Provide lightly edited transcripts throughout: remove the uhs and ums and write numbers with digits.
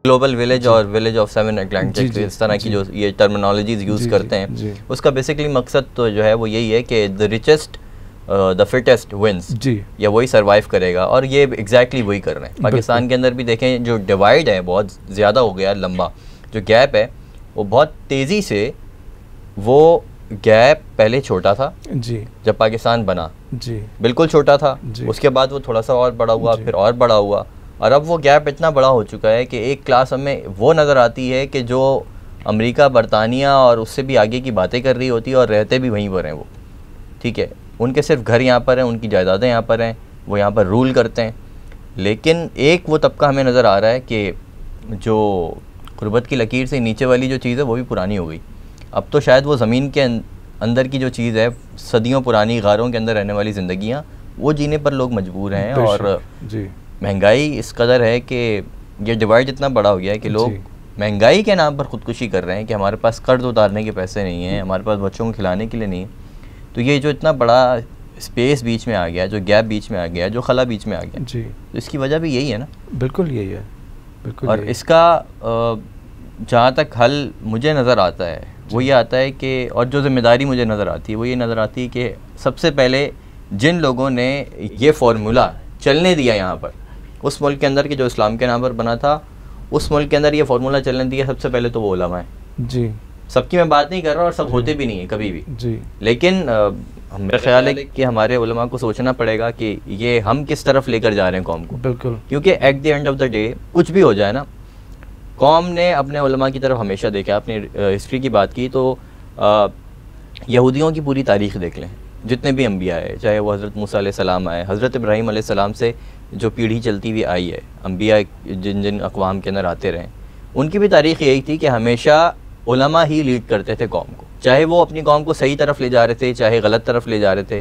Global village और village of 7 Atlantic, इस तरह की जो ये टर्मिनोलॉजीज यूज़ करते हैं, उसका बेसिकली मकसद तो जो है वो यही है कि the richest the fittest wins, या वही सरवाइव करेगा। और ये एग्जैक्टली वही कर रहे हैं। पाकिस्तान के अंदर भी देखें, जो डिवाइड है बहुत ज़्यादा हो गया, लंबा जो गैप है वो बहुत तेज़ी से, वो गैप पहले छोटा था जी, जब पाकिस्तान बना जी बिल्कुल छोटा था, उसके बाद वो थोड़ा सा और बड़ा हुआ, फिर और बड़ा हुआ, और अब वो गैप इतना बड़ा हो चुका है कि एक क्लास हमें वो नज़र आती है कि जो अमेरिका, बरतानिया और उससे भी आगे की बातें कर रही होती है और रहते भी वहीं पर हैं वो, ठीक है, उनके सिर्फ घर यहाँ पर हैं, उनकी जायदादें यहाँ पर हैं, वो यहाँ पर रूल करते हैं। लेकिन एक वो तबका हमें नज़र आ रहा है कि जो गुरबत की लकीर से नीचे वाली जो चीज़ है वो भी पुरानी हो गई। अब तो शायद वो ज़मीन के अंदर की जो चीज़ है, सदियों पुरानी गारों के अंदर रहने वाली ज़िंदगियाँ, वो जीने पर लोग मजबूर हैं। और महंगाई इस कदर है कि ये डिवाइड इतना बड़ा हो गया है कि लोग महंगाई के नाम पर ख़ुदकुशी कर रहे हैं कि हमारे पास कर्ज उतारने के पैसे नहीं हैं, हमारे पास बच्चों को खिलाने के लिए नहीं है। तो ये जो इतना बड़ा स्पेस बीच में आ गया, जो गैप बीच में आ गया, जो खला बीच में आ गया जी, तो इसकी वजह भी यही है ना। बिल्कुल यही है, बिल्कुल। और इसका जहाँ तक हल मुझे नज़र आता है वो ये आता है कि, और जो ज़िम्मेदारी मुझे नज़र आती है वो ये नज़र आती है कि सबसे पहले जिन लोगों ने ये फार्मूला चलने दिया यहाँ पर, उस मुल्क के अंदर, कि जो इस्लाम के नाम पर बना था, उस मुल्क के अंदर ये फार्मूला चलने दिया सबसे पहले तो वो उलमा है जी। सबकी मैं बात नहीं कर रहा और सब होते भी नहीं है कभी भी जी, लेकिन मेरा ख्याल है कि हमारे उलमा को सोचना पड़ेगा कि ये हम किस तरफ लेकर जा रहे हैं कौम को। बिल्कुल, क्योंकि at the end of the day कुछ भी हो जाए ना, कौम ने अपने उलमा की तरफ हमेशा देखा। आपने हिस्ट्री की बात की तो यहूदियों की पूरी तारीख़ देख लें, जितने भी अंबिया है, चाहे वो हज़रत मूसा अलैहिस्सलाम आए, हज़रत इब्राहीम अलैहिस्सलाम से जो पीढ़ी चलती हुई आई है, अंबिया जिन जिन अक़वाम के अंदर आते रहे, उनकी भी तारीख़ यही थी कि हमेशा उलमा ही लीड करते थे कौम को, चाहे वो अपनी कौम को सही तरफ ले जा रहे थे, चाहे गलत तरफ ले जा रहे थे,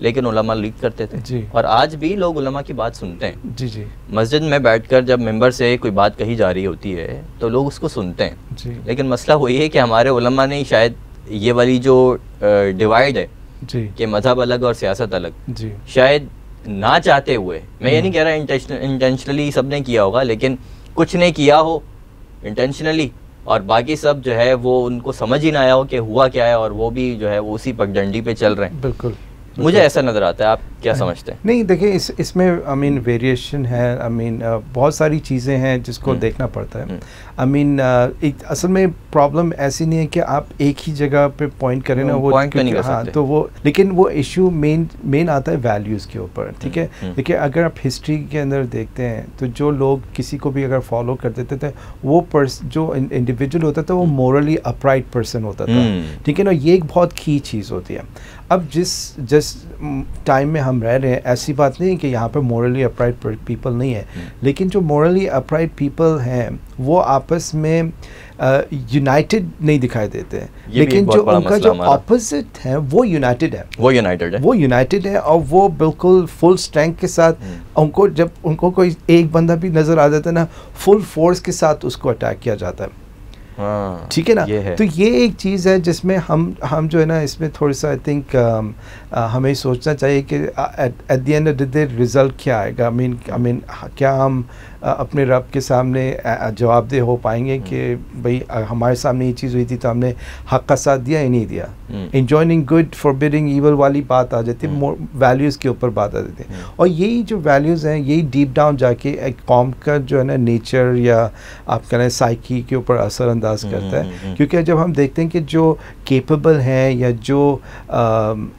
लेकिन उलमा लीड करते थे जी। और आज भी लोग उलमा की बात सुनते हैं जी जी। मस्जिद में बैठकर जब मेंबर से कोई बात कही जा रही होती है तो लोग उसको सुनते हैं जी। लेकिन मसला वही है कि हमारे उलमा ने शायद ये वाली जो डिवाइड है जी, कि मजहब अलग और सियासत अलग जी, शायद ना चाहते हुए, मैं ये नहीं कह रहा इंटेंशनली सब ने किया होगा, लेकिन कुछ ने किया हो इंटेंशनली और बाकी सब जो है वो उनको समझ ही ना आया हो कि हुआ क्या है, और वो भी जो है वो उसी पगडंडी पे चल रहे हैं। बिल्कुल, मुझे ऐसा नज़र आता है। आप क्या समझते हैं? नहीं, देखिए इसमें आई मीन वेरिएशन है, आई मीन बहुत सारी चीज़ें हैं जिसको देखना पड़ता है। आई मीन एक असल में प्रॉब्लम ऐसी नहीं है कि आप एक ही जगह पे पॉइंट करें ना, वो पॉइंट नहीं कर सकते। तो वो, लेकिन वो इशू मेन आता है वैल्यूज़ के ऊपर, ठीक है। देखिए अगर आप हिस्ट्री के अंदर देखते हैं तो जो लोग किसी को भी अगर फॉलो कर देते थे, वो जो इंडिविजुअल होता था वो मोरली अपराइट पर्सन होता था, ठीक है ना। ये एक बहुत की चीज़ होती है। अब जिस टाइम में हम रह रहे हैं, ऐसी बात नहीं है कि यहाँ पे मोरली अपराइट पीपल नहीं है, लेकिन जो मोरली अपराइट पीपल हैं वो आपस में यूनाइटेड नहीं दिखाई देते हैं, लेकिन जो उनका जो ऑपोजिट है वो यूनाइटेड है, वो यूनाइटेड है और वो बिल्कुल फुल स्ट्रेंथ के साथ उनको, जब उनको कोई एक बंदा भी नज़र आ जाता है ना, फुल फोर्स के साथ उसको अटैक किया जाता है, ठीक है ना। तो ये एक चीज़ है जिसमें हम जो है ना, इसमें थोड़ा सा आई थिंक हमें सोचना चाहिए कि at the end of the day result क्या आएगा। आई मीन क्या हम अपने रब के सामने जवाबदेह हो पाएंगे कि भाई हमारे सामने ये चीज़ हुई थी तो हमने हक़ का साथ दिया या नहीं दिया। एंजॉयिंग गुड फॉरबिडिंग ईवल वाली बात आ जाती है, वैल्यूज़ के ऊपर बात आ जाती है, और यही जो वैल्यूज़ हैं यही डीप डाउन जाके एक कौम का जो है ना नेचर या आप कह रहे हैं साइकी के ऊपर असर अंदाज करता है। क्योंकि जब हम देखते हैं कि जो केपेबल हैं या जो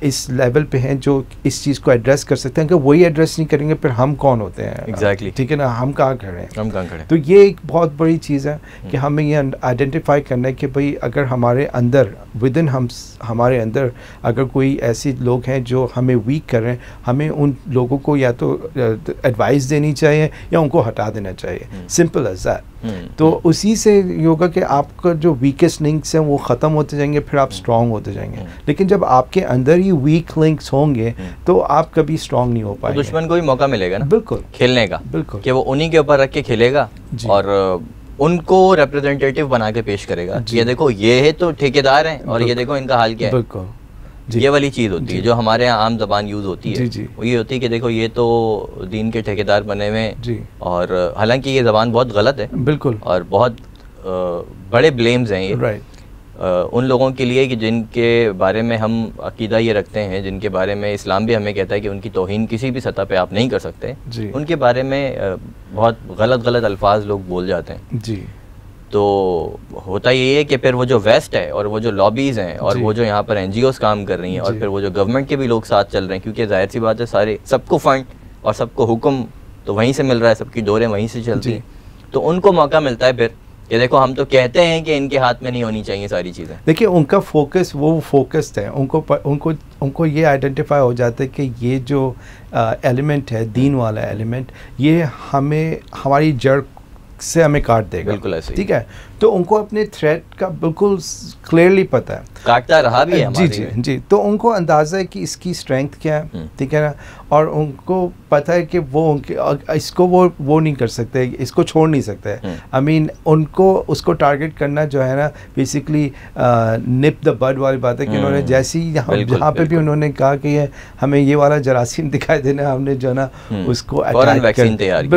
इस लेवल पे हैं जो इस चीज़ को एड्रेस कर सकते हैं, अगर वही एड्रेस नहीं करेंगे फिर हम कौन होते हैं? एग्जैक्टली, ठीक है ना, हम कहाँ खड़े हैं? तो ये एक बहुत बड़ी चीज़ है कि हमें ये आइडेंटिफाई करना है कि भाई अगर हमारे अंदर विदिन हमारे अंदर अगर कोई ऐसे लोग हैं जो हमें वीक कर रहे हैं, हमें उन लोगों को या तो एडवाइस देनी चाहिए या उनको हटा देना चाहिए, सिंपल एज दैट। तो उसी से होगा कि आपका जो वीकेस्ट लिंक्स हैं वो ख़त्म होते जाएंगे, फिर आप स्ट्रॉन्ग होते जाएंगे। लेकिन जब आपके अंदर ही वीक लिंक्स होंगे तो आप कभी स्ट्रॉन्ग नहीं हो पाएंगे। दुश्मन को भी मौका मिलेगा ना बिल्कुल खेलने का, बिल्कुल, कि वो उन्हीं के ऊपर रख के खेलेगा और उनको रिप्रेजेंटेटिव बना के पेश करेगा। ये देखो ये है तो ठेकेदार हैं और ये देखो इनका हाल क्या है। बिल्कुल, ये वाली चीज़ होती है जो हमारे यहाँ आम जबान यूज़ होती है, वो ये होती है कि देखो ये तो दीन के ठेकेदार बने हुए, और हालांकि ये ज़बान बहुत गलत है, बिल्कुल, और बहुत बड़े ब्लेम्स हैं ये उन लोगों के लिए कि जिनके बारे में हम अकीदा ये रखते हैं, जिनके बारे में इस्लाम भी हमें कहता है कि उनकी तौहीन किसी भी सतह पे आप नहीं कर सकते, उनके बारे में बहुत गलत अल्फाज लोग बोल जाते हैं जी। तो होता यही है कि फिर वो जो वेस्ट है और वो जो लॉबीज़ हैं और वो जो यहाँ पर NGOs काम कर रही हैं और फिर वो जो गवर्नमेंट के भी लोग साथ चल रहे हैं, क्योंकि जाहिर सी बात है सारे सबको फंड और सबको हुक्म तो वहीं से मिल रहा है, सबकी डोरें वहीं से चलती हैं, तो उनको मौका मिलता है फिर ये देखो हम तो कहते हैं कि इनके हाथ में नहीं होनी चाहिए सारी चीज़ें। देखिए उनका फोकस, वो फोकस्ड है, उनको ये आइडेंटिफाई हो जाता है कि ये जो एलिमेंट है, दीन वाला एलिमेंट, ये हमें हमारी जड़ से हमें काट देगा, बिल्कुल ऐसे, ठीक है। तो उनको अपने थ्रेट का बिल्कुल क्लियरली पता है, काटता रहा भी है जी। तो उनको अंदाज़ा है कि इसकी स्ट्रेंथ क्या है, ठीक है ना, और उनको पता है कि वो इसको वो नहीं कर सकते, इसको छोड़ नहीं सकते। आई मीन उनको उसको टारगेट करना जो है ना बेसिकली निप द बड वाली बात है कि उन्होंने जैसे ही जहाँ पे भी उन्होंने कहा कि हमें ये वाला जरासीम दिखाई देना, हमने जो ना उसको अटैक कर,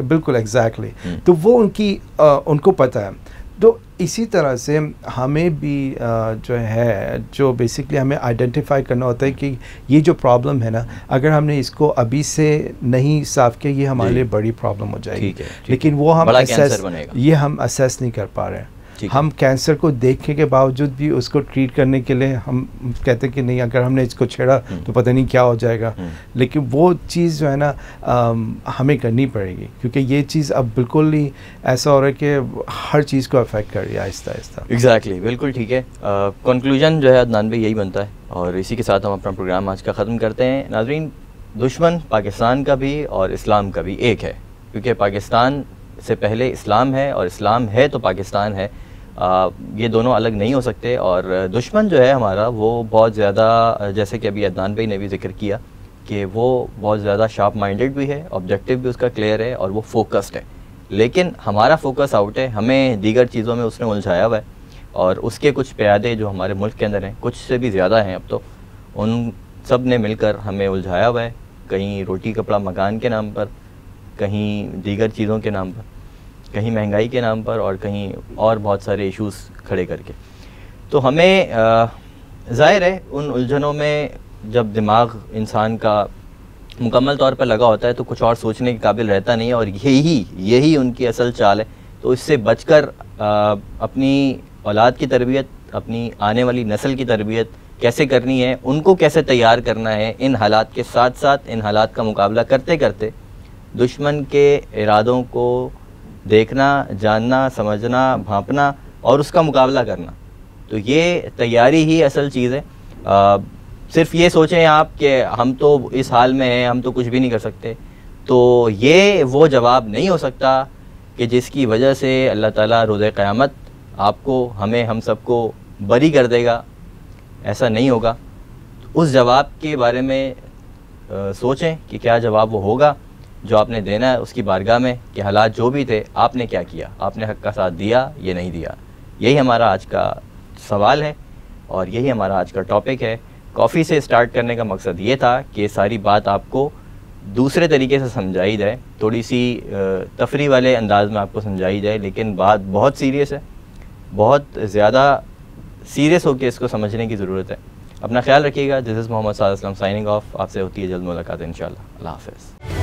बिल्कुल एग्जैक्टली। तो वो उनको पता है। तो इसी तरह से हमें भी जो बेसिकली हमें आइडेंटिफाई करना होता है कि ये जो प्रॉब्लम है ना, अगर हमने इसको अभी से नहीं साफ किया ये हमारे लिए बड़ी प्रॉब्लम हो जाएगी। लेकिन वो हम असेस नहीं कर पा रहे हैं। हम कैंसर को देखने के बावजूद भी उसको ट्रीट करने के लिए हम कहते हैं कि नहीं, अगर हमने इसको छेड़ा तो पता नहीं क्या हो जाएगा। लेकिन वो चीज़ जो है ना हमें करनी पड़ेगी, क्योंकि ये चीज़ अब बिल्कुल ही ऐसा हो रहा है कि हर चीज़ को अफेक्ट कर रही है आहिस्ता आहिस्ता। एग्जैक्टली, बिल्कुल ठीक है। कंक्लूजन जो है अदनान भाई यही बनता है, और इसी के साथ हम अपना प्रोग्राम आज का ख़त्म करते हैं। नाज़रीन, दुश्मन पाकिस्तान का भी और इस्लाम का भी एक है, क्योंकि पाकिस्तान से पहले इस्लाम है और इस्लाम है तो पाकिस्तान है। ये दोनों अलग नहीं हो सकते। और दुश्मन जो है हमारा वो बहुत ज़्यादा, जैसे कि अभी अदनान भाई ने भी जिक्र किया कि वो बहुत ज़्यादा शार्प माइंडेड भी है, ऑब्जेक्टिव भी उसका क्लियर है और वो फोकस्ड है। लेकिन हमारा फोकस आउट है, हमें दीगर चीज़ों में उसने उलझाया हुआ है, और उसके कुछ प्यादे जो हमारे मुल्क के अंदर हैं, कुछ से भी ज़्यादा हैं अब तो, उन सब ने मिलकर हमें उलझाया हुआ है, कहीं रोटी कपड़ा मकान के नाम पर, कहीं दीगर चीज़ों के नाम पर, कहीं महंगाई के नाम पर, और कहीं और बहुत सारे इश्यूज़ खड़े करके। तो हमें ज़ाहिर है उन उलझनों में जब दिमाग इंसान का मुकम्मल तौर पर लगा होता है तो कुछ और सोचने के काबिल रहता नहीं है, और यही उनकी असल चाल है। तो इससे बचकर अपनी औलाद की तरबियत, अपनी आने वाली नस्ल की तरबियत कैसे करनी है, उनको कैसे तैयार करना है, इन हालात के साथ साथ इन हालात का मुकाबला करते करते दुश्मन के इरादों को देखना, जानना, समझना, भांपना और उसका मुकाबला करना, तो ये तैयारी ही असल चीज़ है। सिर्फ ये सोचें आप कि हम तो इस हाल में हैं, हम तो कुछ भी नहीं कर सकते, तो ये वो जवाब नहीं हो सकता कि जिसकी वजह से अल्लाह ताला रोज़े क़यामत आपको, हमें, हम सबको बरी कर देगा। ऐसा नहीं होगा। उस जवाब के बारे में सोचें कि क्या जवाब वो होगा जो आपने देना है उसकी बारगाह में, कि हालात जो भी थे आपने क्या किया, आपने हक़ का साथ दिया या नहीं दिया। यही हमारा आज का सवाल है और यही हमारा आज का टॉपिक है। कॉफ़ी से स्टार्ट करने का मकसद ये था कि सारी बात आपको दूसरे तरीके से समझाई जाए, थोड़ी सी तफरी वाले अंदाज में आपको समझाई जाए, लेकिन बात बहुत सीरियस है, बहुत ज़्यादा सीरियस होकर इसको समझने की ज़रूरत है। अपना ख्याल रखिएगा। This is Mohammad Saad Aslam signing off. आपसे होती है जल्द मुलाकात इंशाअल्लाह। अल्लाह हाफ़िज़।